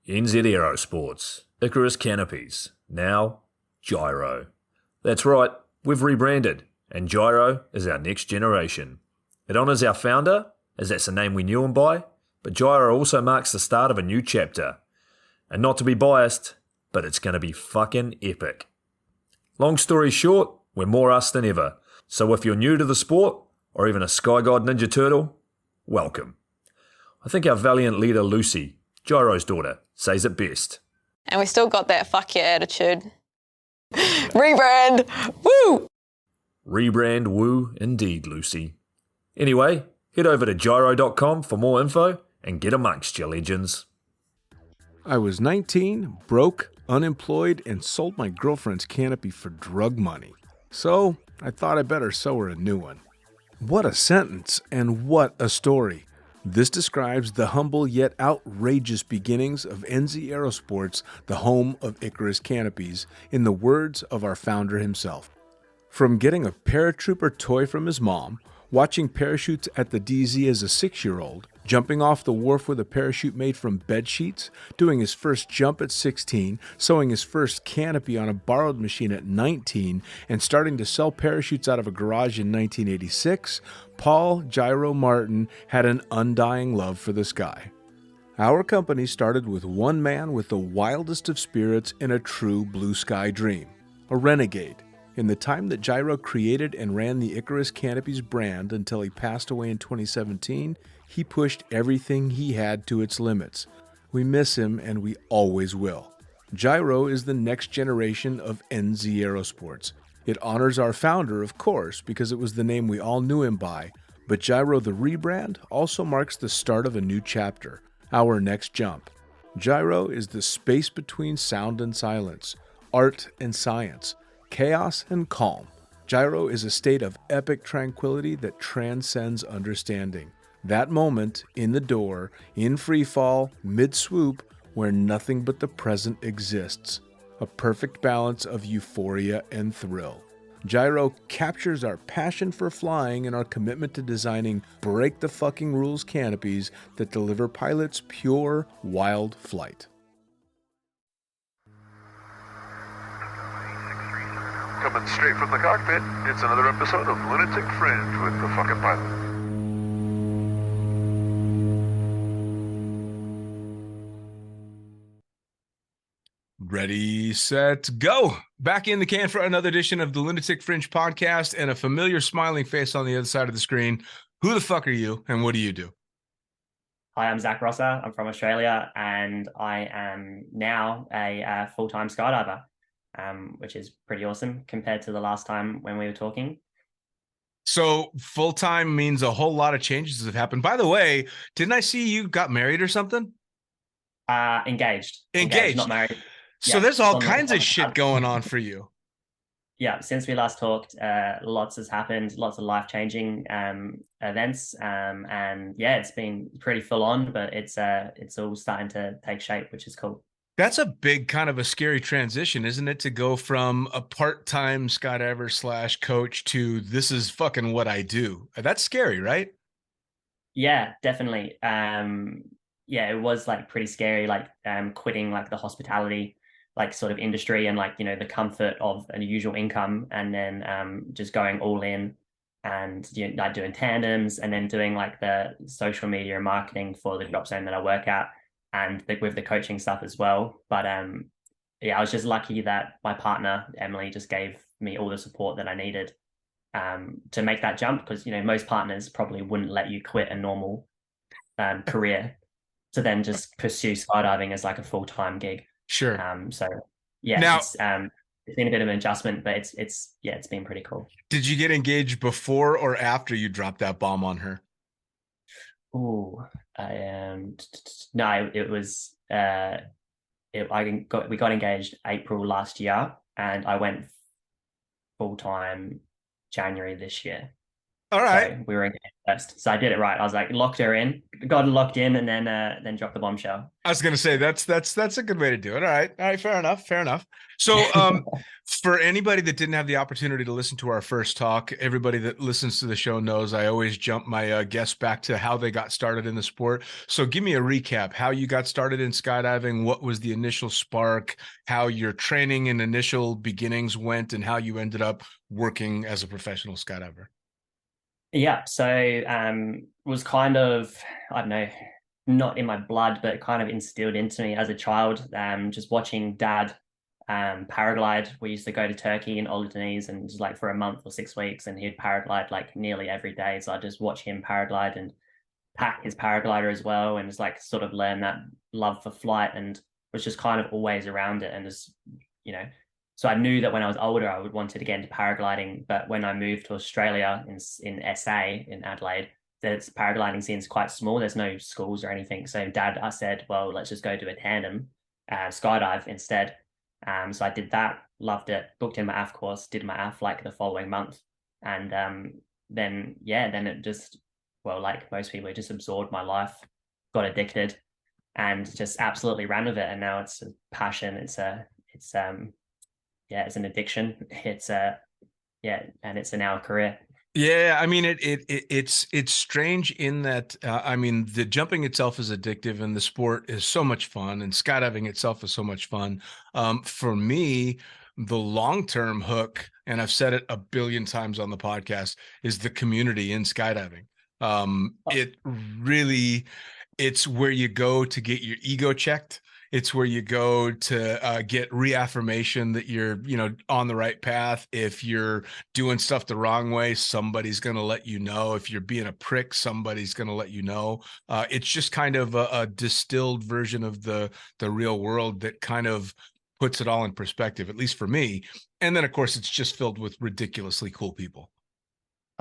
NZ Aerosports, Icarus Canopies, now Gyro. That's right, we've rebranded, and Gyro is our next generation. It honours our founder, as that's the name we knew him by, but Gyro also marks the start of a new chapter. And not to be biased, but it's going to be fucking epic. Long story short, we're more us than ever, so if you're new to the sport, or even a Sky God Ninja Turtle, welcome. I think our valiant leader Lucy, Gyro's daughter, says it best. And we still got that fuck your attitude. Rebrand! Woo! Rebrand woo indeed, Lucy. Anyway, head over to gyro.com for more info and get amongst your legends. I was 19, broke, unemployed, and sold my girlfriend's canopy for drug money. So I thought I better sew her a new one. What a sentence, and what a story. This describes the humble yet outrageous beginnings of NZ Aerosports, the home of Icarus Canopies, in the words of our founder himself. From getting a paratrooper toy from his mom, watching parachutes at the DZ as a 6-year-old, jumping off the wharf with a parachute made from bed sheets, doing his first jump at 16, sewing his first canopy on a borrowed machine at 19, and starting to sell parachutes out of a garage in 1986, Paul Gyro Martin had an undying love for the sky. Our company started with one man with the wildest of spirits and a true blue sky dream, a renegade. In the time that Gyro created and ran the Icarus Canopies brand until he passed away in 2017, he pushed everything he had to its limits. We miss him, and we always will. Gyro is the next generation of NZ Aerosports. It honors our founder, of course, because it was the name we all knew him by, but Gyro the rebrand also marks the start of a new chapter, our next jump. Gyro is the space between sound and silence, art and science, chaos and calm. Gyro is a state of epic tranquility that transcends understanding. That moment, in the door, in free fall, mid-swoop, where nothing but the present exists. A perfect balance of euphoria and thrill. Gyro captures our passion for flying and our commitment to designing break-the-fucking-rules canopies that deliver pilots pure, wild flight. Coming straight from the cockpit, it's another episode of Lunatic Fringe with the fucking pilot. Ready, set, go! Back in the can for another edition of the Lunatic Fringe podcast, and a familiar smiling face on the other side of the screen. Who the fuck are you, and what do you do? Hi, I'm Zack. I'm from Australia, and I am now a full-time skydiver, which is pretty awesome compared to the last time when we were talking. So full-time means a whole lot of changes have happened. By the way, didn't I see you got married or something? Engaged, not married. So yeah, there's all kinds of shit going on for you. Yeah, since we last talked, lots has happened, lots of life-changing events, and yeah, it's been pretty full on, but it's all starting to take shape, which is cool. That's a big kind of a scary transition, isn't it? To go from a part-time skydiver / coach to this is fucking what I do. That's scary, right? Yeah, definitely. Yeah, it was like pretty scary, like quitting like the hospitality like sort of industry and like, you know, the comfort of an usual income, and then just going all in and, you know, like doing tandems and then doing like the social media and marketing for the drop zone that I work at, and with the coaching stuff as well. But yeah, I was just lucky that my partner Emily just gave me all the support that I needed to make that jump, because, you know, most partners probably wouldn't let you quit a normal career to then just pursue skydiving as like a full-time gig. Sure. So yeah, now, it's been a bit of an adjustment, but it's been pretty cool. Did you get engaged before or after you dropped that bomb on her? Oh, no, it was we got engaged April last year, and I went full time January this year. All right. So we were in first. So I did it right. I was like, locked her in, got her locked in, and then dropped the bombshell. I was gonna say that's a good way to do it. All right, fair enough, fair enough. So, for anybody that didn't have the opportunity to listen to our first talk, everybody that listens to the show knows I always jump my guests back to how they got started in the sport. So, give me a recap: how you got started in skydiving, what was the initial spark, how your training and initial beginnings went, and how you ended up working as a professional skydiver. Yeah. So was kind of, I don't know, not in my blood, but kind of instilled into me as a child. Just watching dad paraglide. We used to go to Turkey and Alderney's and just like for a month or 6 weeks, and he'd paraglide like nearly every day. So I just watch him paraglide and pack his paraglider as well, and just like sort of learn that love for flight, and was just kind of always around it, and just you know. So I knew that when I was older, I would want to get into paragliding. But when I moved to Australia in SA in Adelaide, the paragliding scene is quite small. There's no schools or anything. So Dad, I said, well, let's just go do a tandem skydive instead. So I did that, loved it, booked in my AF course, did my AF like the following month. And then it just, well, like most people, it just absorbed my life, got addicted, and just absolutely ran with it. And now it's a passion. It's an addiction. It's and it's now a career. Yeah, I mean it's strange in that I mean the jumping itself is addictive and the sport is so much fun and skydiving itself is so much fun. For me, the long-term hook, and I've said it a billion times on the podcast, is the community in skydiving. It really, it's where you go to get your ego checked. It's where you go to get reaffirmation that you're, on the right path. If you're doing stuff the wrong way, somebody's going to let you know. If you're being a prick, somebody's going to let you know. It's just kind of a distilled version of the real world that kind of puts it all in perspective, at least for me. And then, of course, it's just filled with ridiculously cool people.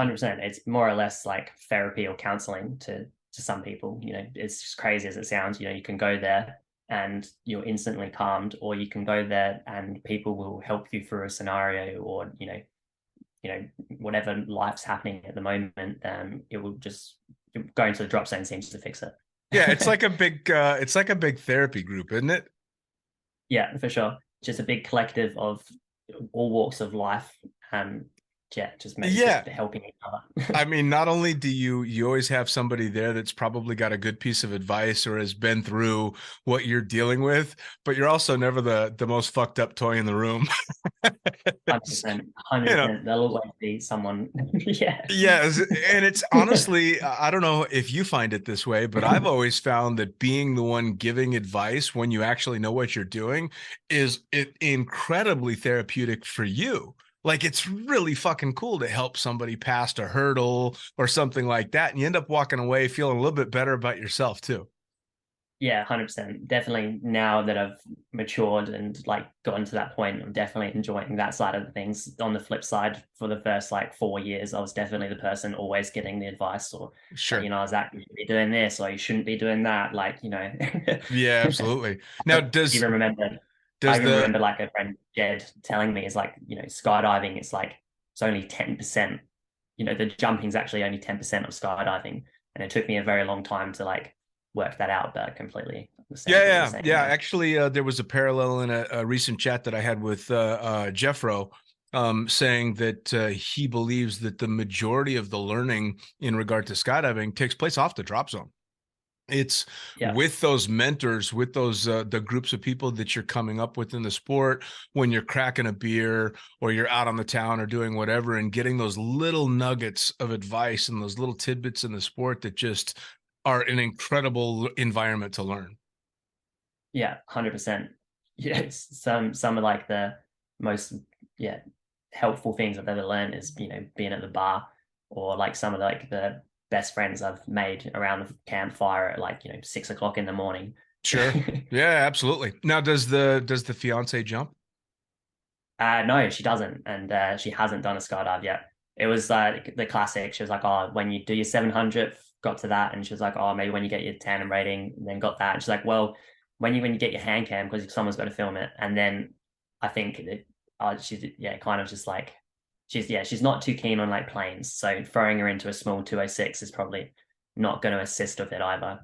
100%. It's more or less like therapy or counseling to some people. It's just crazy as it sounds. You can go there and you're instantly calmed, or you can go there and people will help you through a scenario, or whatever life's happening at the moment. It will just going to the drop zone seems to fix it. Yeah, it's like a big therapy group, isn't it? Yeah, for sure. Just a big collective of all walks of life. Just helping each other. I mean, not only do you always have somebody there that's probably got a good piece of advice or has been through what you're dealing with, but you're also never the most fucked up toy in the room. 100%. There'll always be someone. Yeah. And it's honestly, I don't know if you find it this way, but I've always found that being the one giving advice when you actually know what you're doing is incredibly therapeutic for you. Like, it's really fucking cool to help somebody past a hurdle or something like that. And you end up walking away feeling a little bit better about yourself too. Yeah, 100%. Definitely now that I've matured and like gotten to that point, I'm definitely enjoying that side of things. On the flip side, for the first like 4 years, I was definitely the person always getting the advice, or, sure, Zack, you should be doing this, or you shouldn't be doing that. Yeah, absolutely. Now, I remember like a friend Jed telling me, is like, skydiving, it's like, it's only 10%, the jumping's actually only 10% of skydiving. And it took me a very long time to like work that out, but completely understand. Yeah. Actually, there was a parallel in a recent chat that I had with Jeffro, saying that he believes that the majority of the learning in regard to skydiving takes place off the drop zone. It's with those mentors, with those the groups of people that you're coming up with in the sport, when you're cracking a beer or you're out on the town or doing whatever, and getting those little nuggets of advice and those little tidbits in the sport that just are an incredible environment to learn. Yeah, 100%. Yeah, some of like the most helpful things I've ever learned is being at the bar, or like some of like the best friends I've made around the campfire at like 6 o'clock in the morning. Sure. Yeah, absolutely. Now, does the fiance jump? No, she doesn't, and she hasn't done a skydive yet. It was like the classic. She was like, "Oh, when you do your 700th, got to that," and she was like, "Oh, maybe when you get your tandem rating, then got that." And she's like, "Well, when you get your hand cam, because someone's got to film it." And then I think that she's kind of just like she's not too keen on like planes. So throwing her into a small 206 is probably not going to assist with it either.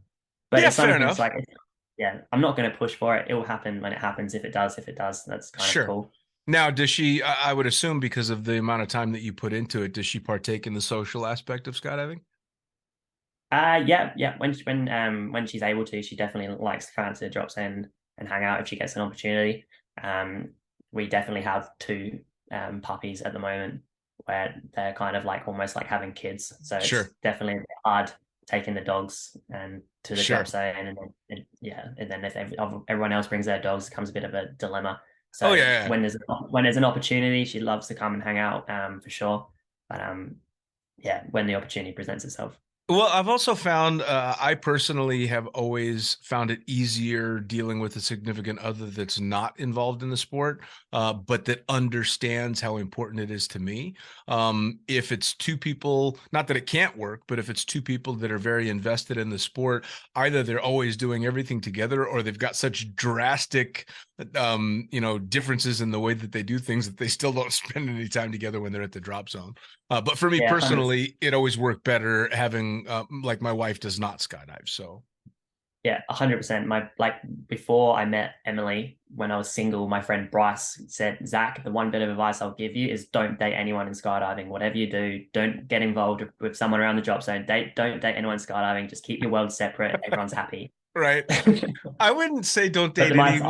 But Yeah, it's fair something enough. that's like, yeah, I'm not going to push for it. It will happen when it happens. If it does, that's kind of Sure. cool. Now, does she, I would assume because of the amount of time that you put into it, does she partake in the social aspect of skydiving? Yeah. When she's able to, she definitely likes to come out to the drop zone and hang out if she gets an opportunity. We definitely have two puppies at the moment where they're kind of like almost like having kids. So it's Sure. definitely a bit hard taking the dogs and to the Sure. drop zone, and then and then if everyone else brings their dogs, it becomes a bit of a dilemma. Oh, So yeah. when there's an opportunity, she loves to come and hang out for sure. But yeah, when the opportunity presents itself. Well, I've also found, I personally have always found it easier dealing with a significant other that's not involved in the sport, but that understands how important it is to me. If it's two people, not that it can't work, but if it's two people that are very invested in the sport, either they're always doing everything together or they've got such drastic, differences in the way that they do things that they still don't spend any time together when they're at the drop zone. But for me Yeah, 100%. personally, it always worked better having like my wife does not skydive. So Yeah, 100%. My like before I met Emily, when I was single, my friend Bryce said, Zach, the one bit of advice I'll give you is don't date anyone in skydiving. Whatever you do, don't get involved with someone around the drop zone. Don't date anyone skydiving. Just keep your world separate. Everyone's happy. right. I wouldn't say don't But date the any.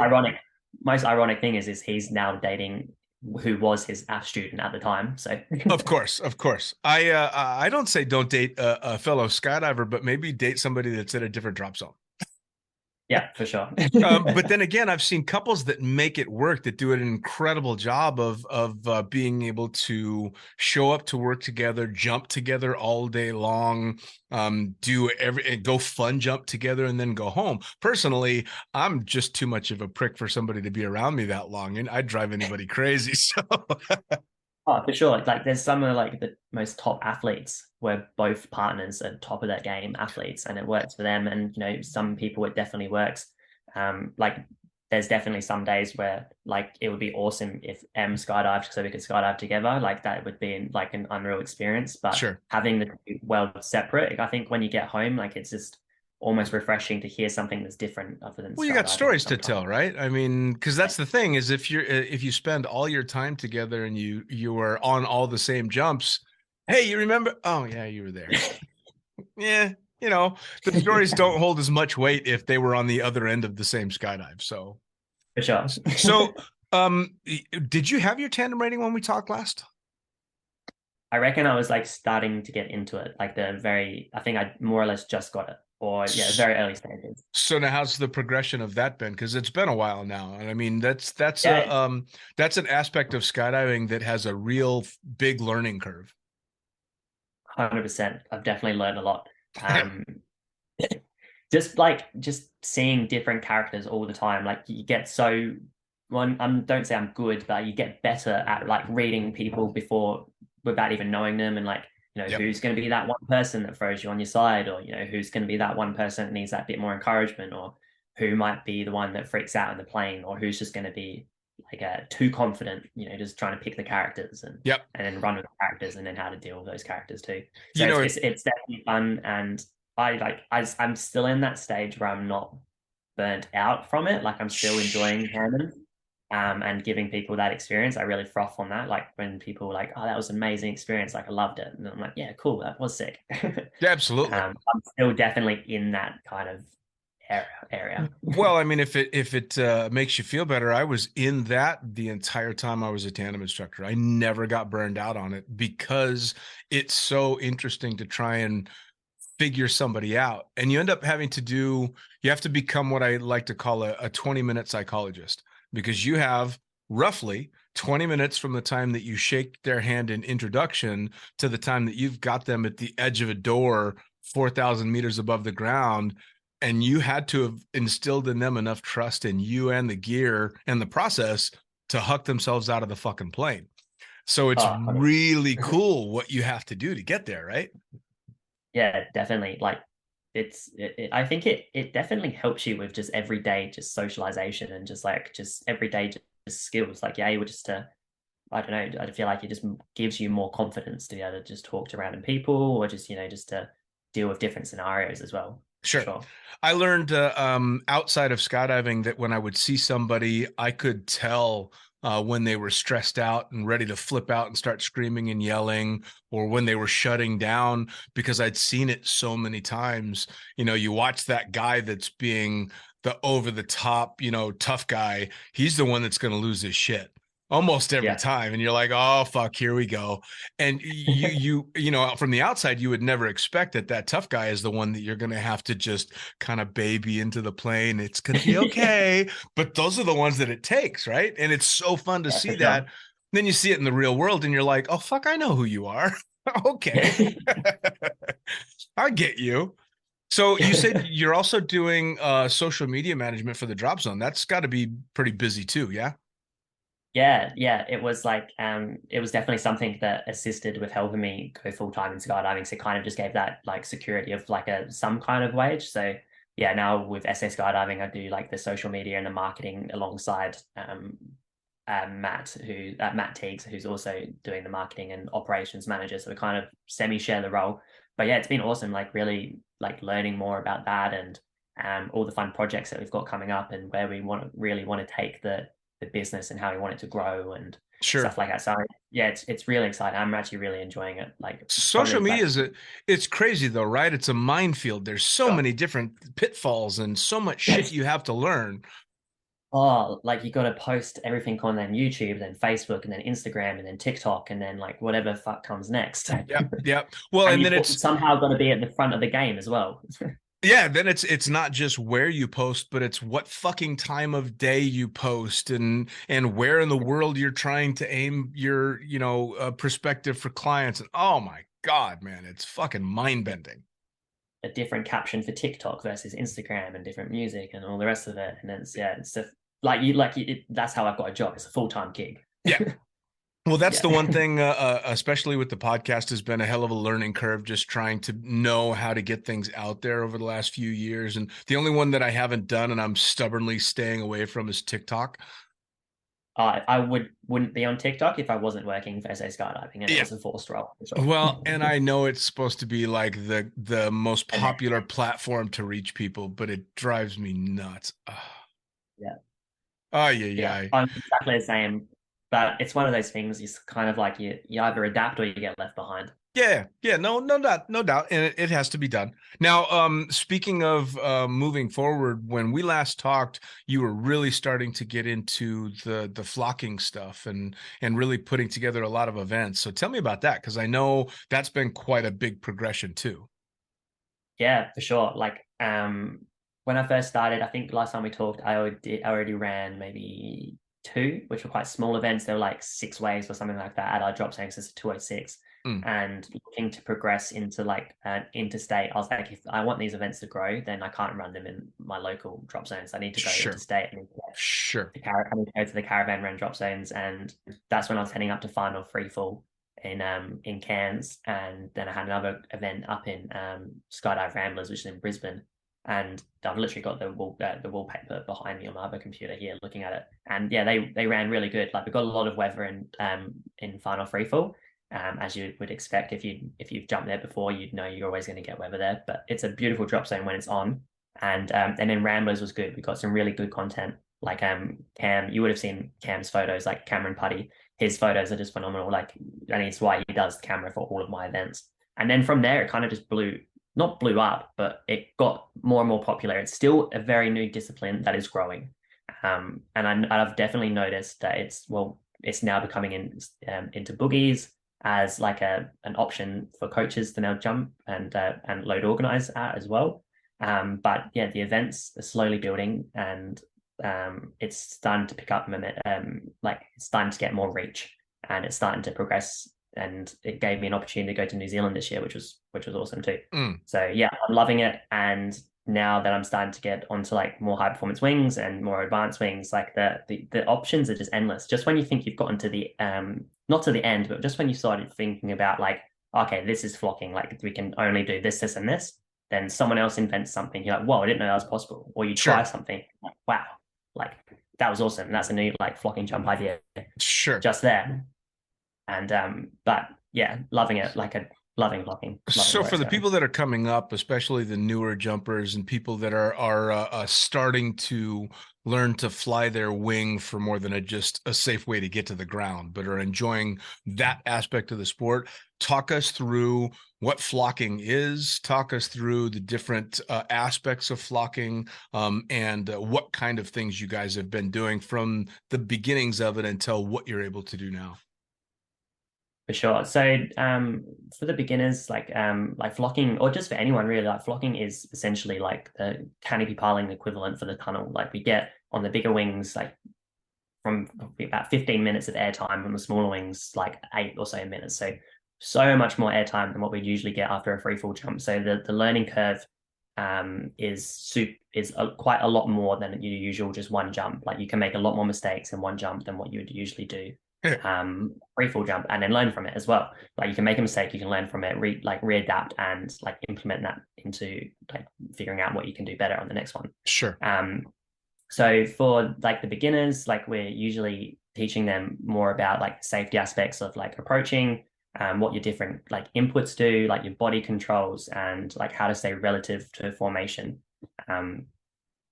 most ironic thing is he's now dating who was his AF student at the time. So Of course, of course. I don't say don't date a fellow skydiver, but maybe date somebody that's at a different drop zone. yeah, for sure. But then again, I've seen couples that make it work, that do an incredible job of being able to show up to work together, jump together all day long, go fun jump together, and then go home. Personally, I'm just too much of a prick for somebody to be around me that long, and I'd drive anybody crazy. So Oh, for sure. Like there's some of like the most top athletes where both partners are top of their game athletes and it works for them. And some people it definitely works. Like there's definitely some days where like it would be awesome if M skydived so we could skydive together. Like that would be like an unreal experience. But sure. having the two worlds separate, I think when you get home, like it's just almost refreshing to hear something that's different other than Well, you got skydiving stories to sometimes. tell, right? I mean, because that's the thing is if you spend all your time together and you are on all the same jumps, hey, you remember? Oh yeah, you were there. Yeah, the stories don't hold as much weight if they were on the other end of the same skydive. So For sure. so did you have your tandem rating when we talked last? I reckon I was like starting to get into it, like I think I more or less just got it, or yeah, very early stages. So now how's the progression of that been? Because it's been a while now. And I mean, that's Yeah, that's an aspect of skydiving that has a real big learning curve. 100%. I've definitely learned a lot. Just seeing different characters all the time, like you get so one. Don't say I'm good, but you get better at like reading people before without even knowing them, and like Yep. who's going to be that one person that throws you on your side, or who's going to be that one person that needs that bit more encouragement, or who might be the one that freaks out in the plane, or who's just going to be like too confident, just trying to pick the characters and Yep. and then run with the characters, and then how to deal with those characters too. You So know, it's definitely fun, and I'm still in that stage where I'm not burnt out from it. Like I'm still enjoying Hammond, and giving people that experience. I really froth on that. Like when people are like, "Oh, that was an amazing experience. Like I loved it," and I'm like, "Yeah, cool. That was sick." yeah, absolutely. I'm still definitely in that kind of area. Well, I mean, if it makes you feel better, I was in that the entire time I was a tandem instructor. I never got burned out on it because it's so interesting to try and figure somebody out. And you end up you have to become what I like to call a 20-minute psychologist, because you have roughly 20 minutes from the time that you shake their hand in introduction to the time that you've got them at the edge of a door 4,000 meters above the ground. And you had to have instilled in them enough trust in you and the gear and the process to huck themselves out of the fucking plane. So it's really cool what you have to do to get there, right? Yeah, definitely. Like I think it definitely helps you with just everyday just socialization and just everyday just skills. Like you're able just to I don't know, I feel like it just gives you more confidence to be able to just talk to random people, or just, just to deal with different scenarios as well. Sure. I learned outside of skydiving that when I would see somebody, I could tell when they were stressed out and ready to flip out and start screaming and yelling, or when they were shutting down, because I'd seen it so many times. You watch that guy that's being the over the top, tough guy. He's the one that's going to lose his shit almost every time. And you're like, oh, fuck, here we go. And from the outside, you would never expect that tough guy is the one that you're going to have to just kind of baby into the plane. It's going to be okay. But those are the ones that it takes, right? And it's so fun to see that. Then you see it in the real world and you're like, oh, fuck, I know who you are. Okay. I get you. So you said you're also doing social media management for the drop zone. That's got to be pretty busy too, yeah? Yeah. It was like, it was definitely something that assisted with helping me go full time in skydiving. So it kind of just gave that like security of like some kind of wage. So yeah, now with SA Skydiving, I do like the social media and the marketing alongside Matt Teagues, who's also doing the marketing and operations manager. So we kind of semi-share the role. But yeah, it's been awesome, like really like learning more about that, and all the fun projects that we've got coming up, and where we really want to take the business and how we want it to grow and stuff like that. So yeah, it's really exciting. I'm actually really enjoying it. Like social media it's crazy though, right? It's a minefield. There's so many different pitfalls and so much shit you have to learn. Oh, like you got to post everything on then YouTube, then Facebook, and then Instagram, and then TikTok, and then like whatever fuck comes next. Yeah. Well, and then it's somehow going to be at the front of the game as well. Yeah, then it's not just where you post, but it's what fucking time of day you post, and where in the world you're trying to aim your perspective for clients. And oh my God, man, it's fucking mind bending. A different caption for TikTok versus Instagram, and different music and all the rest of it. And then it's just that's how I've got a job. It's a full-time gig. Yeah. Well, that's the one thing, especially with the podcast, has been a hell of a learning curve, just trying to know how to get things out there over the last few years. And the only one that I haven't done and I'm stubbornly staying away from is TikTok. I wouldn't be on TikTok if I wasn't working for SA Skydiving, and it was a forced role. Sure. Well, and I know it's supposed to be like the most popular platform to reach people, but it drives me nuts. Yeah. Oh, yeah. I'm exactly the same. But it's one of those things. It's kind of like you either adapt or you get left behind. Yeah, no doubt, and it has to be done. Now, speaking of moving forward, when we last talked, you were really starting to get into the flocking stuff and really putting together a lot of events. So tell me about that, because I know that's been quite a big progression too. Yeah, for sure. Like when I first started, I think last time we talked, I already ran maybe 2, which were quite small events. They were like 6 waves or something like that at our drop zone. So it's 206. And looking to progress into like an interstate, I was like, if I want these events to grow, then I can't run them in my local drop zones. I need to go interstate. I need to go to the caravan run drop zones, and that's when I was heading up to Final Freefall in Cairns, and then I had another event up in Skydive Ramblers, which is in Brisbane. And I've literally got the wallpaper behind me on my other computer here, looking at it. And yeah, they ran really good. Like we got a lot of weather in Final Freefall. As you would expect, if you've jumped there before, you'd know you're always going to get weather there. But it's a beautiful drop zone when it's on, and then Ramblers was good. We got some really good content. Like Cam, you would have seen Cam's photos, like Cameron Putty. His photos are just phenomenal. Like, and it's why he does the camera for all of my events. And then from there, it kind of just not blew up, but it got more and more popular. It's still a very new discipline that is growing, and I've definitely noticed that it's now becoming into boogies as like an option for coaches to now jump and load organize at as well. But yeah, the events are slowly building, and it's starting to pick up like it's starting to get more reach, and it's starting to progress. And it gave me an opportunity to go to New Zealand this year, which was awesome too. So yeah, I'm loving it. And now that I'm starting to get onto like more high performance wings and more advanced wings, like the options are just endless. Just when you think you've gotten to the not to the end, but just when you started thinking about like, okay, this is flocking, like we can only do this, this, and this, then someone else invents something. You're like, whoa, I didn't know that was possible. Or you try something, like, wow, like that was awesome. That's a new like flocking jump idea. Sure. Just there. And but yeah, loving it, loving flocking. So Loving where for it's the going. people that are coming up, especially the newer jumpers and people that are starting to learn to fly their wing for more than just a safe way to get to the ground, but are enjoying that aspect of the sport, talk us through what flocking is. Talk us through the different aspects of flocking, and what kind of things you guys have been doing from the beginnings of it until what you're able to do now. For sure. So for the beginners, like flocking, or just for anyone really, like flocking is essentially like the canopy piling equivalent for the tunnel. Like we get on the bigger wings, like from about 15 minutes of airtime, on the smaller wings, like 8 or so minutes. So much more airtime than what we'd usually get after a free fall jump. So the learning curve is quite a lot more than your usual just one jump. Like you can make a lot more mistakes in one jump than what you would usually do. Free fall jump, and then learn from it as well. Like you can make a mistake, you can learn from it, readapt and like implement that into like figuring out what you can do better on the next one. Sure. So for like the beginners, like we're usually teaching them more about like safety aspects of like approaching, what your different like inputs do, like your body controls, and like how to stay relative to formation,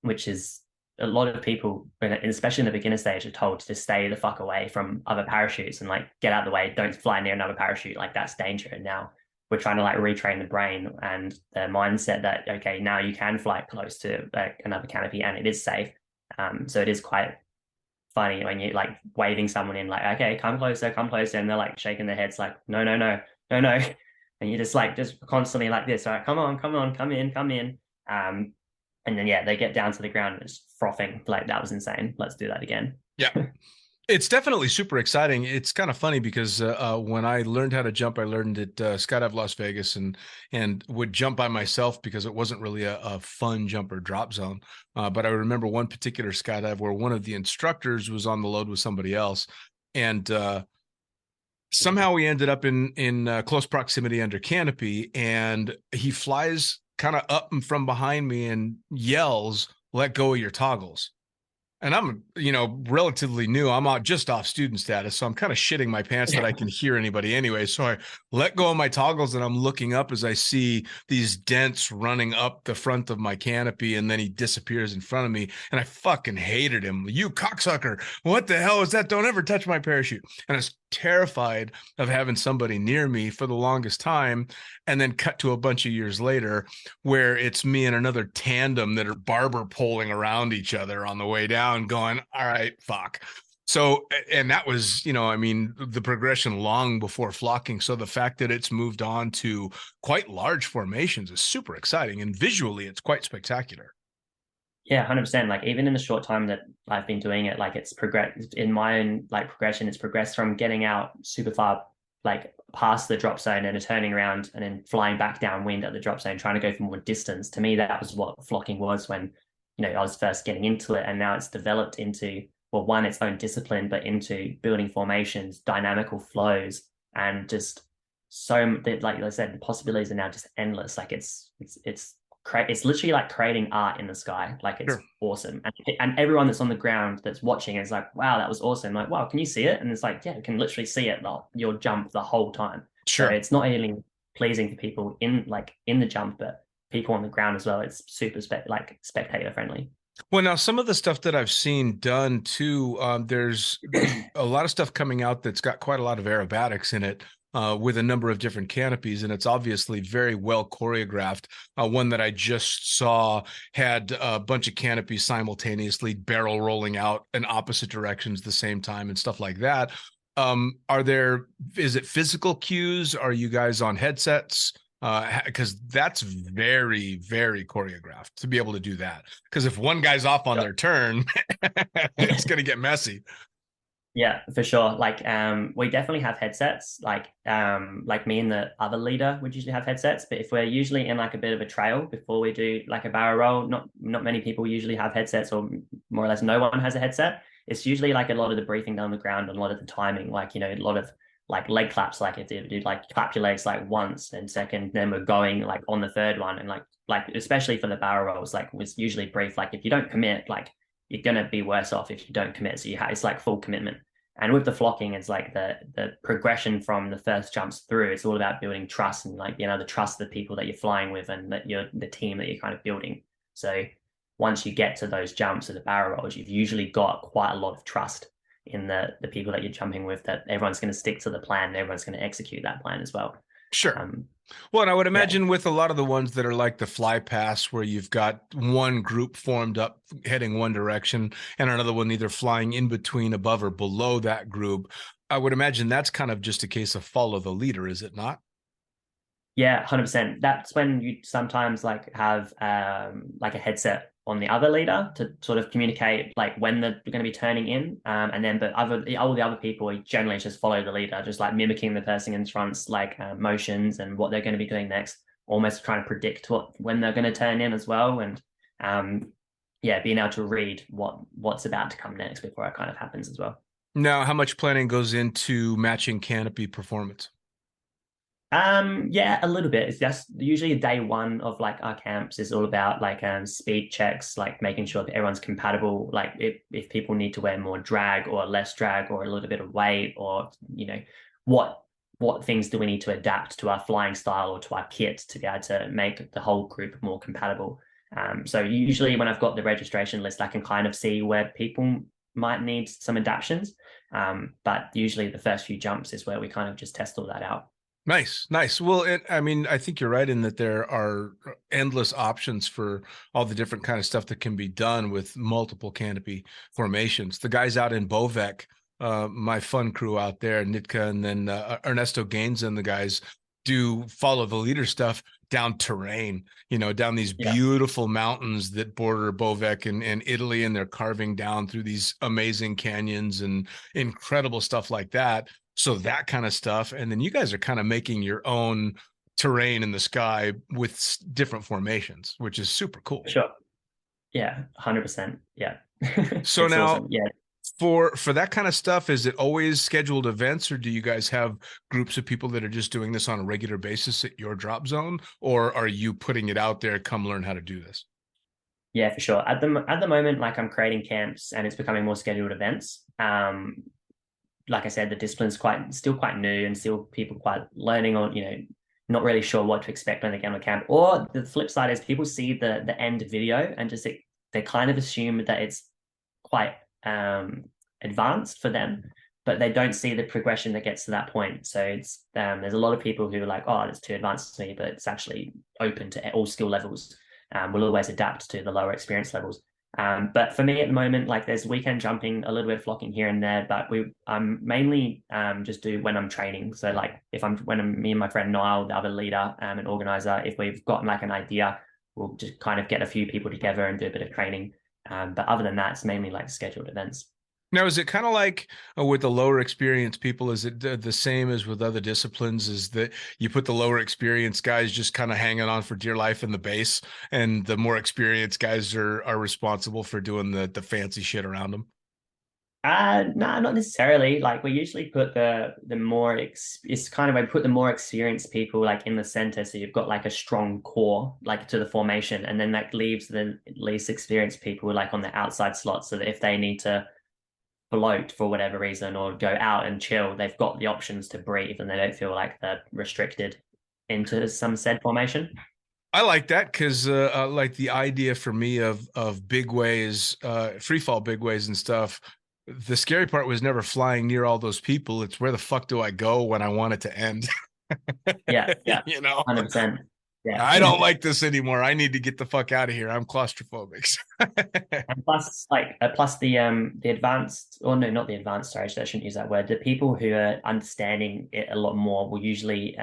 which is a lot of people, especially in the beginner stage, are told to stay the fuck away from other parachutes and like get out of the way, don't fly near another parachute, like that's danger. And now we're trying to like retrain the brain and the mindset that, okay, now you can fly close to like another canopy and it is safe. So it is quite funny when you're like waving someone in, like, okay, come closer, and they're like shaking their heads like, no. And you're just like, just constantly like this, all right, come on, come in. And then, yeah, they get down to the ground and it's frothing. Like, that was insane. Let's do that again. Yeah. It's definitely super exciting. It's kind of funny because when I learned how to jump, I learned at Skydive Las Vegas and would jump by myself because it wasn't really a fun jump or drop zone. But I remember one particular skydive where one of the instructors was on the load with somebody else. And somehow we ended up in close proximity under canopy, and he flies kind of up and from behind me and yells, "Let go of your toggles." And I'm, relatively new. I'm just off student status, so I'm kind of shitting my pants that I can hear anybody anyway. So I let go of my toggles, and I'm looking up as I see these dents running up the front of my canopy, and then he disappears in front of me. And I fucking hated him. "You cocksucker! What the hell is that? Don't ever touch my parachute!" And I was terrified of having somebody near me for the longest time. And then cut to a bunch of years later, where it's me and another tandem that are barber poling around each other on the way down, going, all right, fuck. So, and that was, the progression long before flocking. So the fact that it's moved on to quite large formations is super exciting. And visually, it's quite spectacular. Yeah, 100%. Like even in the short time that I've been doing it, like it's progressed in my own like progression. It's progressed from getting out super far, like past the drop zone and turning around and then flying back downwind at the drop zone, trying to go for more distance. To me, that was what flocking was when, I was first getting into it. And now it's developed into, well, one, its own discipline, but into building formations, dynamical flows, and just so, like I said, the possibilities are now just endless. Like it's literally like creating art in the sky. Like it's awesome. And everyone that's on the ground that's watching is like, wow, that was awesome. Like, wow, can you see it? And it's like, yeah, you can literally see it, your jump the whole time. Sure. So it's not only pleasing for people in the jump, but people on the ground as well. It's super spectator friendly. Well, now some of the stuff that I've seen done too, there's a lot of stuff coming out that's got quite a lot of aerobatics in it. With a number of different canopies, and it's obviously very well choreographed. One that I just saw had a bunch of canopies simultaneously barrel rolling out in opposite directions at the same time and stuff like that. Is it physical cues? Are you guys on headsets? Because that's very, very choreographed to be able to do that. Because if one guy's off on their turn, it's going to get messy. Yeah, for sure. Like, we definitely have headsets. Like me and the other leader would usually have headsets. But if we're usually in like a bit of a trail before we do like a barrel roll, not many people usually have headsets, or more or less no one has a headset. It's usually like a lot of the briefing down the ground and a lot of the timing, like, a lot of like leg claps, like if you do like clap your legs like once and second, then we're going like on the third one. And like especially for the barrel rolls, like was usually brief. Like if you don't commit, like you're gonna be worse off if you don't commit. So it's like full commitment. And with the flocking, it's like the progression from the first jumps through. It's all about building trust and like being able to trust the people that you're flying with and that you're the team that you're kind of building. So once you get to those jumps or the barrel rolls, you've usually got quite a lot of trust in the people that you're jumping with, that everyone's going to stick to the plan and everyone's going to execute that plan as well. Sure. Well, and I would imagine with a lot of the ones that are like the fly pass, where you've got one group formed up heading one direction and another one either flying in between, above or below that group, I would imagine that's kind of just a case of follow the leader, is it not? Yeah, 100%. That's when you sometimes like have like a headset on the other leader to sort of communicate like when they're going to be turning in, and then but all the other people generally just follow the leader, just like mimicking the person in front's like motions and what they're going to be doing next, almost trying to predict when they're going to turn in as well, and being able to read what's about to come next before it kind of happens as well. Now, how much planning goes into matching canopy performance? Yeah, a little bit. It's just usually day one of like our camps is all about like speed checks, like making sure that everyone's compatible. Like if people need to wear more drag or less drag or a little bit of weight, or what things do we need to adapt to our flying style or to our kit to be able to make the whole group more compatible. So usually when I've got the registration list, I can kind of see where people might need some adaptations. But usually the first few jumps is where we kind of just test all that out. Nice. Well, I mean, I think you're right in that there are endless options for all the different kind of stuff that can be done with multiple canopy formations. The guys out in Bovec, my fun crew out there, Nitka and then Ernesto Gaines and the guys do follow the leader stuff down terrain, down these beautiful mountains that border Bovec and Italy, and they're carving down through these amazing canyons and incredible stuff like that. So that kind of stuff. And then you guys are kind of making your own terrain in the sky with different formations, which is super cool. Sure. Yeah, 100%. Yeah. So now, awesome. Yeah. For that kind of stuff, is it always scheduled events, or do you guys have groups of people that are just doing this on a regular basis at your drop zone, or are you putting it out there, come learn how to do this? Yeah, for sure. At the moment, like I'm creating camps and it's becoming more scheduled events. Like I said, the discipline's still quite new and still people quite learning on, not really sure what to expect when they get on camp. Or the flip side is people see the end video and just they kind of assume that it's quite advanced for them, but they don't see the progression that gets to that point. So it's there's a lot of people who are like, oh, it's too advanced for me, but it's actually open to all skill levels. We'll always adapt to the lower experience levels. But for me at the moment, like there's weekend jumping, a little bit of flocking here and there, but I'm mainly just do when I'm training. So like me and my friend Niall, the other leader and organizer, if we've gotten like an idea, we'll just kind of get a few people together and do a bit of training. But other than that, it's mainly like scheduled events. Now, is it kind of like with the lower experienced people, is it the same as with other disciplines? Is that you put the lower experienced guys just kind of hanging on for dear life in the base, and the more experienced guys are responsible for doing the fancy shit around them? No, not necessarily. Like we usually put the more it's kind of, I put the more experienced people like in the center, so you've got like a strong core like to the formation, and then that leaves the least experienced people like on the outside slots, so that if they need to float for whatever reason or go out and chill, they've got the options to breathe and they don't feel like they're restricted into some said formation. I like that because like the idea for me of big ways, free fall big ways and stuff. The scary part was never flying near all those people. It's where the fuck do I go when I want it to end? Yeah. 100%. Yeah. I don't like this anymore. I need to get the fuck out of here. I'm claustrophobic. And plus the advanced, or no, not the advanced, sorry, I shouldn't use that word. The people who are understanding it a lot more will usually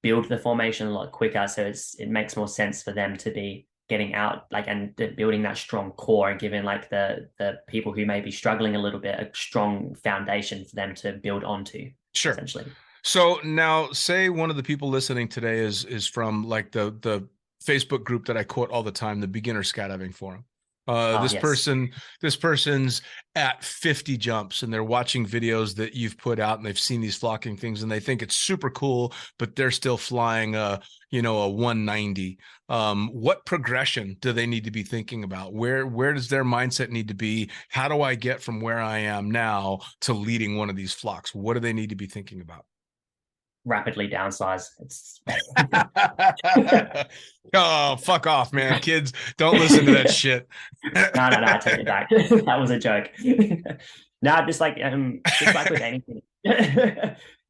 build the formation a lot quicker. So it makes more sense for them to be getting out like and building that strong core and giving like the people who may be struggling a little bit a strong foundation for them to build onto. Sure. Essentially. So now say one of the people listening today is from like the Facebook group that I quote all the time, the Beginner Skydiving Forum. This Yes. person's at 50 jumps and they're watching videos that you've put out and they've seen these flocking things and they think it's super cool, but they're still flying a 190. What progression do they need to be thinking about? Where does their mindset need to be? How do I get from where I am now to leading one of these flocks? What do they need to be thinking about? Rapidly downsize. It's Oh, fuck off, man. Kids, don't listen to that shit. no, I take it back. That was a joke. No, just like with anything.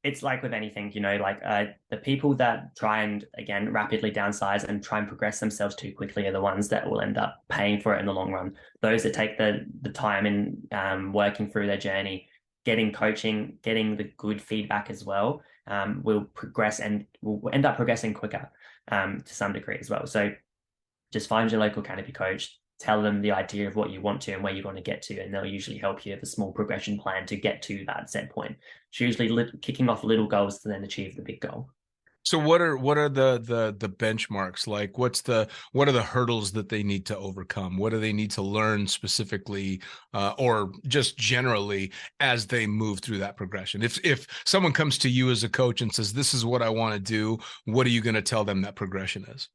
It's like with anything, the people that try and again rapidly downsize and try and progress themselves too quickly are the ones that will end up paying for it in the long run. Those that take the time in working through their journey, getting coaching, getting the good feedback as well, will progress and will end up progressing quicker to some degree as well. So just find your local canopy coach, tell them the idea of what you want to and where you want to get to, and they'll usually help you with a small progression plan to get to that set point. It's usually kicking off little goals to then achieve the big goal. So what are the benchmarks? Like what are the hurdles that they need to overcome? What do they need to learn specifically, or just generally as they move through that progression? If someone comes to you as a coach and says, this is what I want to do, what are you going to tell them that progression is?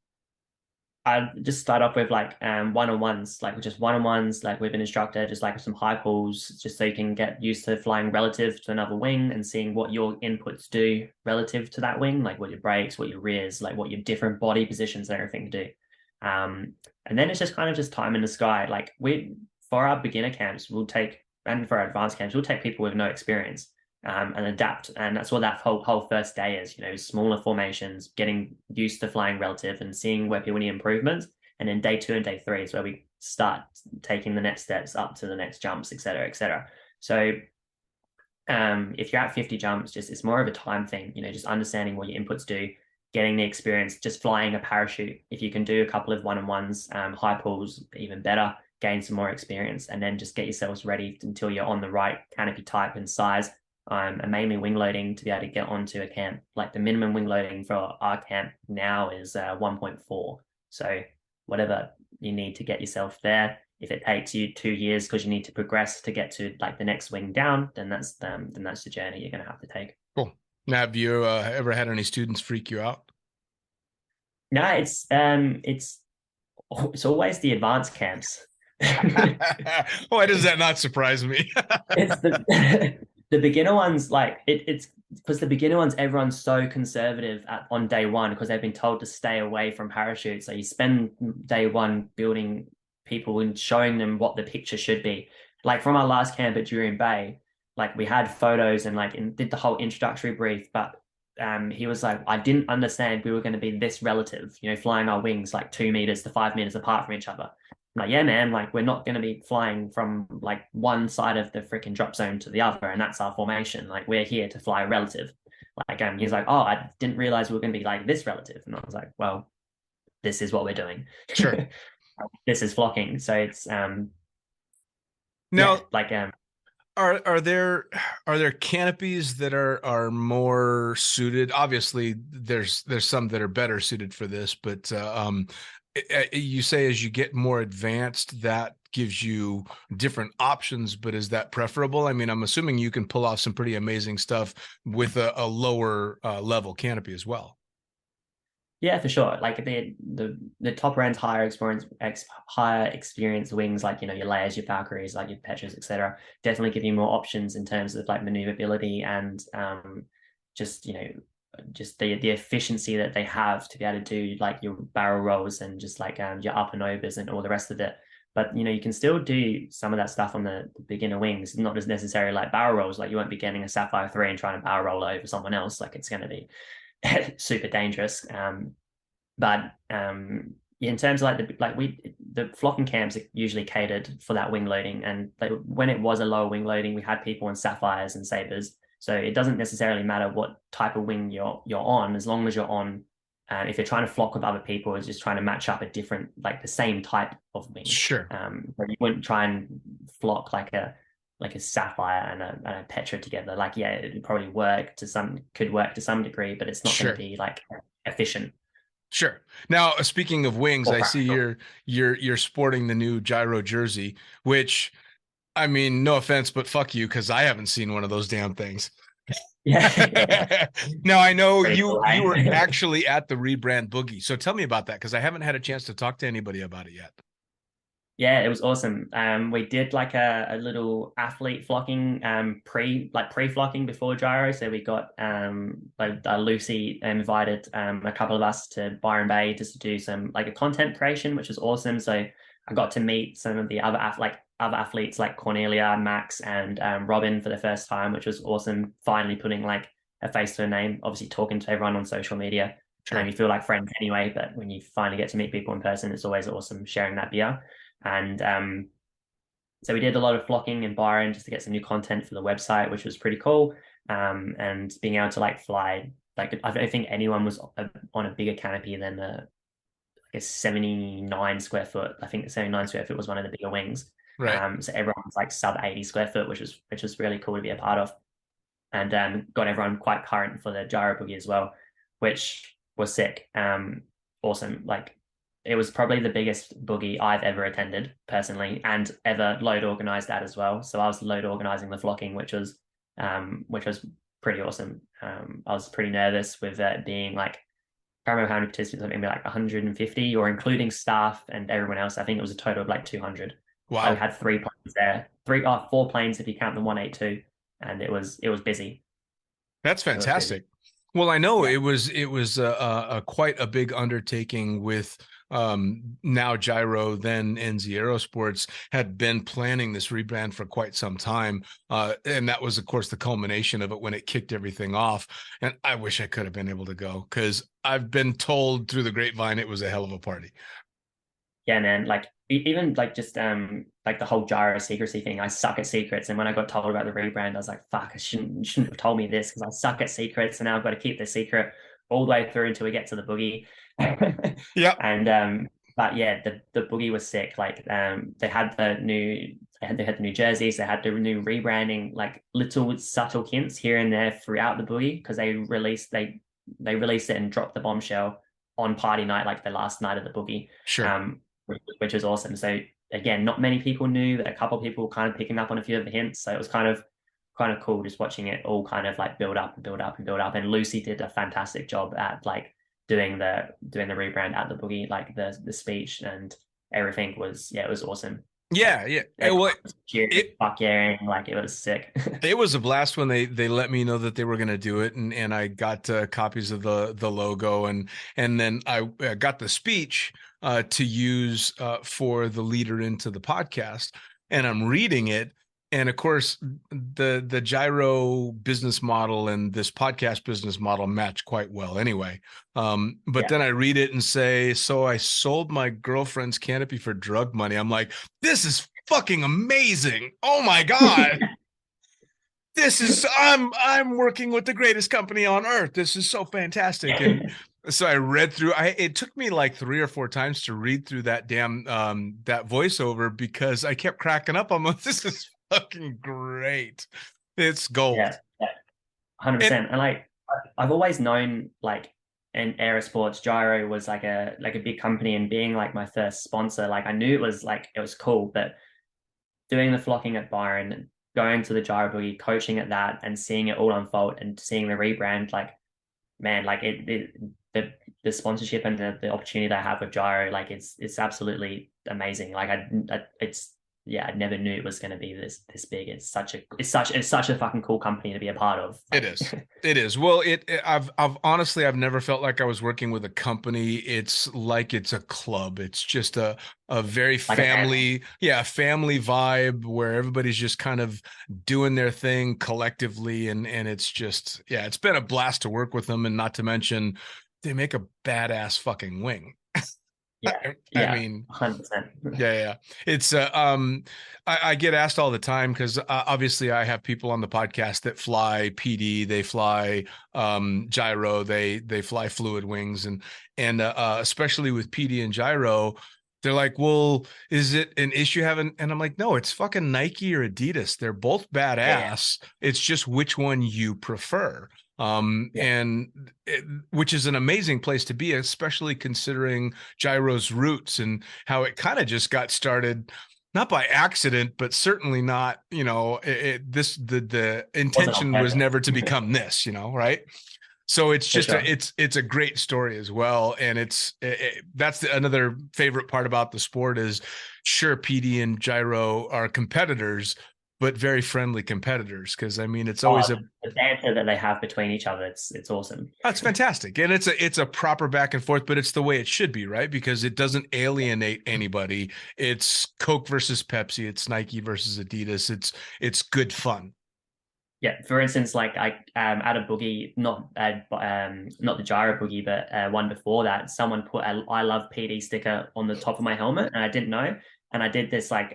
I'd just start off with one-on-ones, just one-on-ones, with an instructor, just like some high pulls, just so you can get used to flying relative to another wing and seeing what your inputs do relative to that wing, like what your brakes, what your rears, like what your different body positions and everything do. And then it's just kind of just time in the sky. For our beginner camps, and for our advanced camps, we'll take people with no experience. And adapt, and that's what that whole first day is. Smaller formations, getting used to flying relative, and seeing where people need improvements. And then day 2 and day 3 is where we start taking the next steps up to the next jumps, etc., etc. So, if you're at 50 jumps, it's more of a time thing. Just understanding what your inputs do, getting the experience, just flying a parachute. If you can do a couple of one-on-ones, high pulls, even better. Gain some more experience, and then just get yourselves ready until you're on the right canopy type and size. And mainly wing loading to be able to get onto a camp. Like the minimum wing loading for our camp now is 1.4. So whatever you need to get yourself there. If it takes you 2 years because you need to progress to get to the next wing down, then that's the journey you're going to have to take. Cool. Now, have you ever had any students freak you out? No, it's always the advanced camps. Why does that not surprise me? It's the beginner ones, it's because the beginner ones, everyone's so conservative on day one because they've been told to stay away from parachutes. So you spend day one building people and showing them what the picture should be. Like from our last camp at Jurien Bay, we had photos and did the whole introductory brief, but he was like, I didn't understand we were going to be this relative, flying our wings 2 meters to 5 meters apart from each other. Yeah, man, we're not going to be flying from one side of the freaking drop zone to the other, and that's our formation. We're here to fly relative. He's like, oh, I didn't realize we were going to be this relative. And I was like, well, this is what we're doing. Sure. This is flocking. So it's now yeah, are there canopies that are more suited? Obviously, there's some that are better suited for this, but you say as you get more advanced, that gives you different options, but is that preferable? I mean, I'm assuming you can pull off some pretty amazing stuff with a lower level canopy as well. Yeah, for sure. The top end's higher experience wings, your layers, your Valkyries, your Petras, etc. Definitely give you more options in terms of maneuverability and just the efficiency that they have to be able to do your barrel rolls and just your up and overs and all the rest of it. But you can still do some of that stuff on the beginner wings, not as necessarily barrel rolls. You won't be getting a Sapphire 3 and trying to barrel roll over someone else. It's going to be super dangerous. But in terms of the flocking camps are usually catered for that wing loading, and when it was a lower wing loading, we had people in Sapphires and Sabres. So it doesn't necessarily matter what type of wing you're on, as long as you're on. If you're trying to flock with other people, it's just trying to match up a different, the same type of wing. Sure. But you wouldn't try and flock like a Sapphire and a Petra together. It would probably could work to some degree, but it's not Sure. going to be efficient. Sure. Now, speaking of wings, Or I see practical. you're sporting the new Gyro jersey, which, I mean, no offense, but fuck you, because I haven't seen one of those damn things. Yeah. Now I know Pretty you cool, you were eh? actually at the rebrand boogie. So tell me about that because I haven't had a chance to talk to anybody about it yet. Yeah, it was awesome. We did like a little athlete flocking, pre-flocking before gyro. So we got like Lucy invited a couple of us to Byron Bay just to do some like a content creation, which was awesome. So I got to meet some of the other athletes like Cornelia, Max, and Robin for the first time, which was awesome. Finally putting like a face to a name. Obviously talking to everyone on social media. Sure. You feel like friends anyway, but when you finally get to meet people in person, it's always awesome sharing that beer. And so we did a lot of flocking in Byron just to get some new content for the website, which was pretty cool. And being able to like fly, like I don't think anyone was on a bigger canopy than a 79 square foot. I think the 79 square foot was one of the bigger wings. Right. So everyone was like sub 80 square foot, which was really cool to be a part of. And got everyone quite current for the gyro boogie as well, which was sick. Awesome. Like it was probably the biggest boogie I've ever attended personally, and ever load organized at as well. So I was load organizing the flocking, which was pretty awesome. I was pretty nervous with it being like, I can't remember how many participants, I think maybe like 150, or including staff and everyone else. I think it was a total of like 200. Wow. We had 3 planes there, 4 planes if you count the 182, and it was busy. That's It was busy. fantastic. Well, I know Yeah. it was a quite a big undertaking with now Gyro, then NZ Aerosports had been planning this rebrand for quite some time. And that was, of course, the culmination of it when it kicked everything off. And I wish I could have been able to go because I've been told through the grapevine it was a hell of a party. Yeah, man. Like even like just like the whole gyro secrecy thing. I suck at secrets, and when I got told about the rebrand, I was like, "Fuck! I shouldn't have told me this because I suck at secrets, and now I've got to keep the secret all the way through until we get to the boogie." Yeah. And but yeah, the boogie was sick. Like they had the new jerseys, they had the new rebranding, like little subtle hints here and there throughout the boogie because they released it and dropped the bombshell on party night, like the last night of the boogie. Sure. Which was awesome. So again, not many people knew, but a couple of people were kind of picking up on a few of the hints. So it was kind of cool just watching it all kind of like build up and build up and build up. And Lucy did a fantastic job at like doing the rebrand at the boogie, like the speech and everything was, yeah, it was awesome. Yeah. Yeah. Well, Cheering, fuck yeah, like it was sick. it was a blast when they let me know that they were going to do it, and I got copies of the logo, and then I got the speech to use for the leader into the podcast, and I'm reading it, and of course the gyro business model and this podcast business model match quite well anyway. But Yeah. then I read it and say, so I sold my girlfriend's canopy for drug money. I'm like, this is fucking amazing. Oh my God. This is I'm working with the greatest company on earth. This is so fantastic. And so I read through it took me like 3 or 4 times to read through that damn that voiceover because I kept cracking up. I'm like, this is fucking great. It's gold. Yeah, yeah, 100%. And like I've always known like in aerosports, Gyro was like a big company, and being like my first sponsor, like I knew it was cool, but doing the flocking at Byron, going to the Gyro Boogie, coaching at that, and seeing it all unfold and seeing the rebrand, like man, like the sponsorship and the opportunity that I have with Gyro, like it's absolutely amazing. Like I never knew it was going to be this big. It's such a fucking cool company to be a part of. It is. It is. Well, I've honestly, I've never felt like I was working with a company. It's like it's a club. It's just a very Like family, family vibe where everybody's just kind of doing their thing collectively. And it's just, yeah, it's been a blast to work with them. And not to mention, they make a badass fucking wing. Yeah, I mean, 100%. yeah. It's I get asked all the time because obviously I have people on the podcast that fly PD, they fly gyro, they fly fluid wings, and especially with PD and gyro, they're like, well, is it an issue having? And I'm like, no, it's fucking Nike or Adidas. They're both badass. It's just which one you prefer. Which is an amazing place to be, especially considering gyro's roots and how it kind of just got started, not by accident, but certainly not, the intention was never to become this, right? So it's just it's a great story as well, and that's another favorite part about the sport is, sure, PD and gyro are competitors, but very friendly competitors, because it's always the banter that they have between each other. It's awesome. That's fantastic, and it's a proper back and forth, but it's the way it should be, right? Because it doesn't alienate anybody. It's Coke versus Pepsi. It's Nike versus Adidas. It's good fun. Yeah, for instance, like I at a boogie, not the gyro boogie, but one before that, someone put a "I love PD" sticker on the top of my helmet, and I didn't know. And I did this like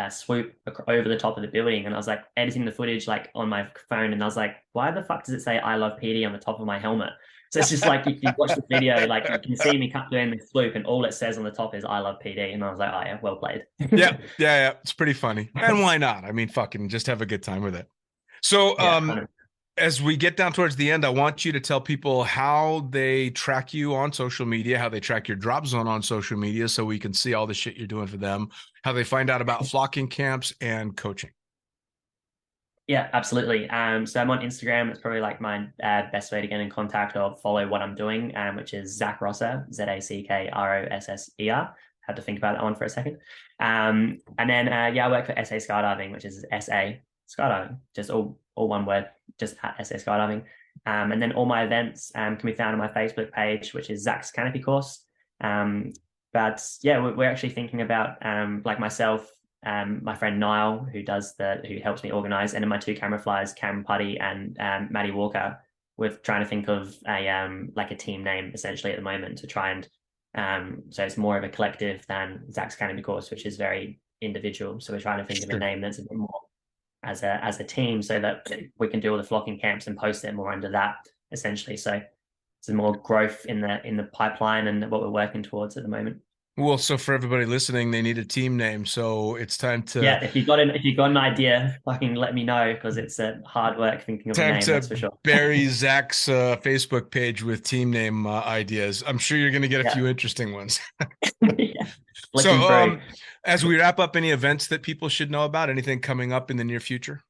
swoop over the top of the building, and I was like editing the footage like on my phone, and I was like, why the fuck does it say "I love PD" on the top of my helmet? So it's just like if you watch the video, like you can see me doing the swoop, and all it says on the top is "I love PD," and I was like, oh yeah, well played. yeah, it's pretty funny, and why not? Fucking just have a good time with it. So, as we get down towards the end, I want you to tell people how they track you on social media, how they track your drop zone on social media, so we can see all the shit you're doing for them, how they find out about flocking camps and coaching. Yeah, absolutely. So I'm on Instagram. It's probably like my best way to get in contact or follow what I'm doing, which is Zack Rosser, ZACKROSSER. Had to think about that one for a second. And then, I work for SA Skydiving, which is SA Skydiving, just all one word, just at SA Skydiving. And then all my events can be found on my Facebook page, which is Zack's Canopy Course. But yeah, we're actually thinking about like myself, my friend Niall, who helps me organize, and then my two camera flyers, Cam Putty and Maddie Walker. We're trying to think of a team name essentially at the moment to try and so it's more of a collective than Zack's Canopy Course, which is very individual. So we're trying to think of a name that's a bit more as a team, so that we can do all the flocking camps and post it more under that essentially. So it's more growth in the pipeline and what we're working towards at the moment. Well, so for everybody listening, they need a team name, so it's time to if you got an idea, fucking let me know, because it's hard work thinking of a name. That's for sure. Bury Zack's Facebook page with team name ideas. I'm sure you're going to get a few interesting ones. So, as we wrap up, any events that people should know about? Anything coming up in the near future?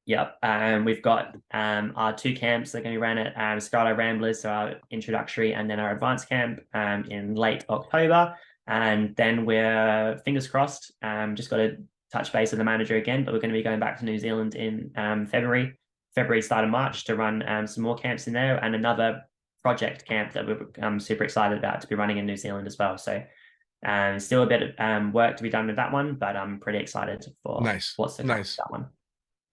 Yep. We've got our two camps that are going to be ran at Skydive Ramblers, so our introductory and then our advanced camp in late October. And then we're, fingers crossed, just got to touch base with the manager again, but we're going to be going back to New Zealand in February, start of March, to run some more camps in there, and another project camp that we're super excited about to be running in New Zealand as well. So still a bit of work to be done with that one, but I'm pretty excited for what's to come with that one.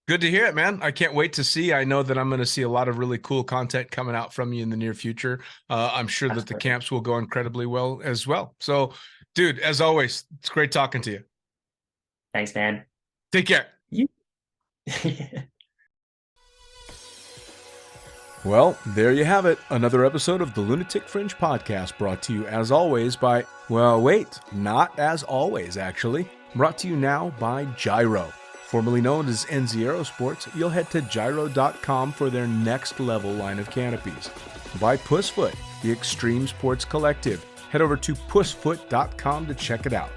Good to hear it, man. I can't wait to see. I know that I'm going to see a lot of really cool content coming out from you in the near future. I'm sure that the camps will go incredibly well as well. So, dude, as always, it's great talking to you. Thanks, man. Take care. Well, there you have it. Another episode of the Lunatic Fringe podcast, brought to you as always by, well, wait, not as always, actually. Brought to you now by Gyro. Formerly known as NZ Aerosports, you'll head to gyro.com for their next level line of canopies. By Pussfoot, the extreme sports collective. Head over to pussfoot.com to check it out.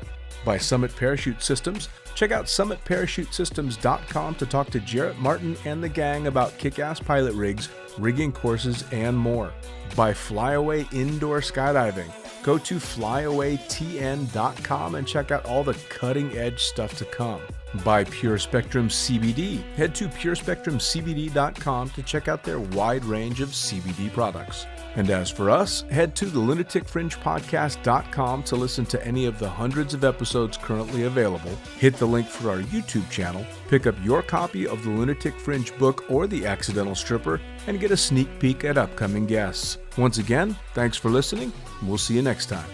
By Summit Parachute Systems, check out summitparachutesystems.com to talk to Jarrett Martin and the gang about kick-ass pilot rigs, rigging courses, and more. By Flyaway Indoor Skydiving, go to flyawaytn.com and check out all the cutting-edge stuff to come. By Pure Spectrum CBD, head to purespectrumcbd.com to check out their wide range of CBD products. And as for us, head to the lunaticfringepodcast.com to listen to any of the hundreds of episodes currently available, hit the link for our YouTube channel, pick up your copy of the Lunatic Fringe book or The Accidental Stripper, and get a sneak peek at upcoming guests. Once again, thanks for listening. We'll see you next time.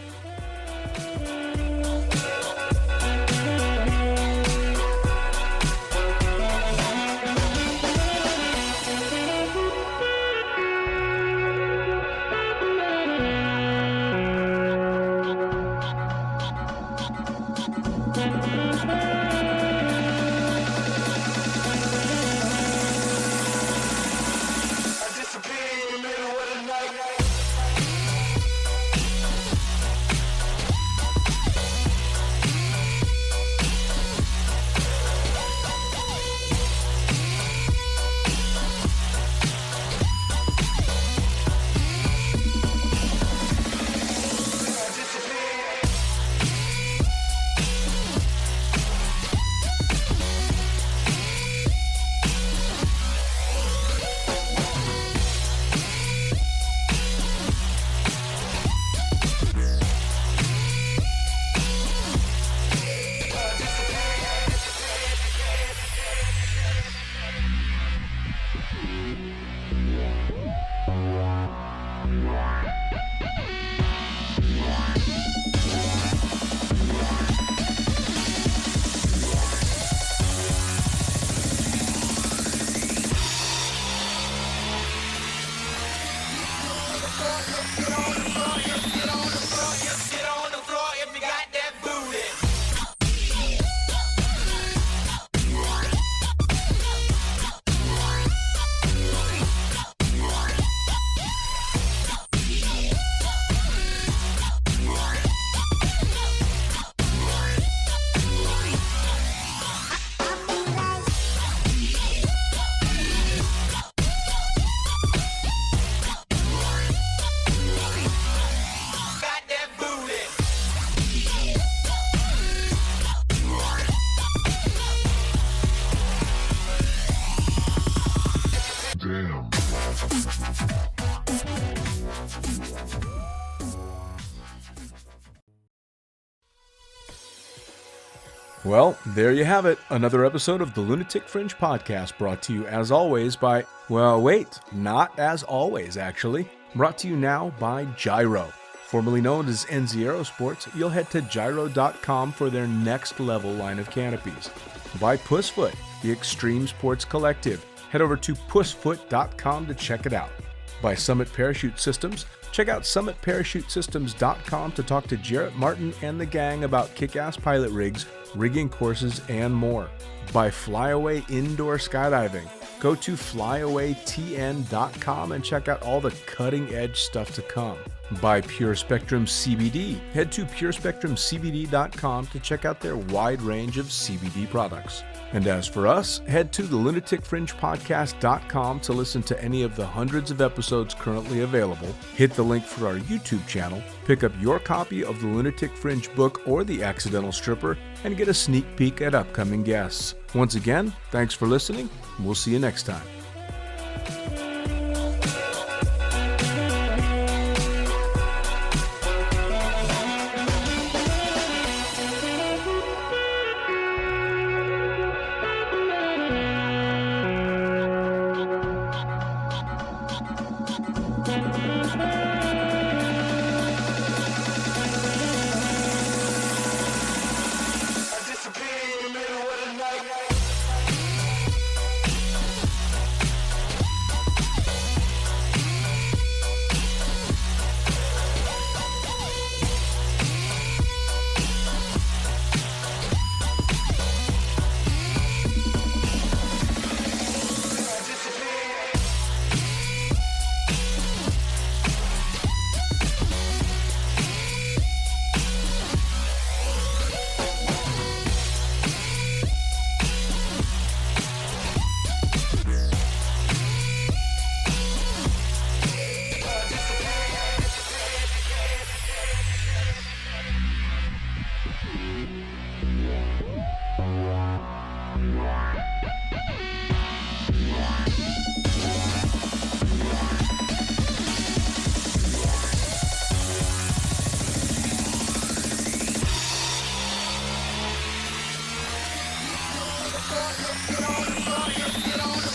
Well, there you have it. Another episode of the Lunatic Fringe podcast brought to you as always by, well, wait, not as always, actually. Brought to you now by Gyro. Formerly known as NZ Aerosports, you'll head to gyro.com for their next level line of canopies. By Pussfoot, the Extreme Sports Collective. Head over to pussfoot.com to check it out. By Summit Parachute Systems, check out summitparachutesystems.com to talk to Jarrett Martin and the gang about kick-ass pilot rigs, rigging courses, and more. By Flyaway Indoor Skydiving, go to flyawaytn.com and check out all the cutting-edge stuff to come. By Pure Spectrum CBD, head to purespectrumcbd.com to check out their wide range of CBD products. And as for us, head to the lunaticfringepodcast.com to listen to any of the hundreds of episodes currently available, hit the link for our YouTube channel, pick up your copy of the Lunatic Fringe book or The Accidental Stripper, and get a sneak peek at upcoming guests. Once again, thanks for listening. We'll see you next time. Get on.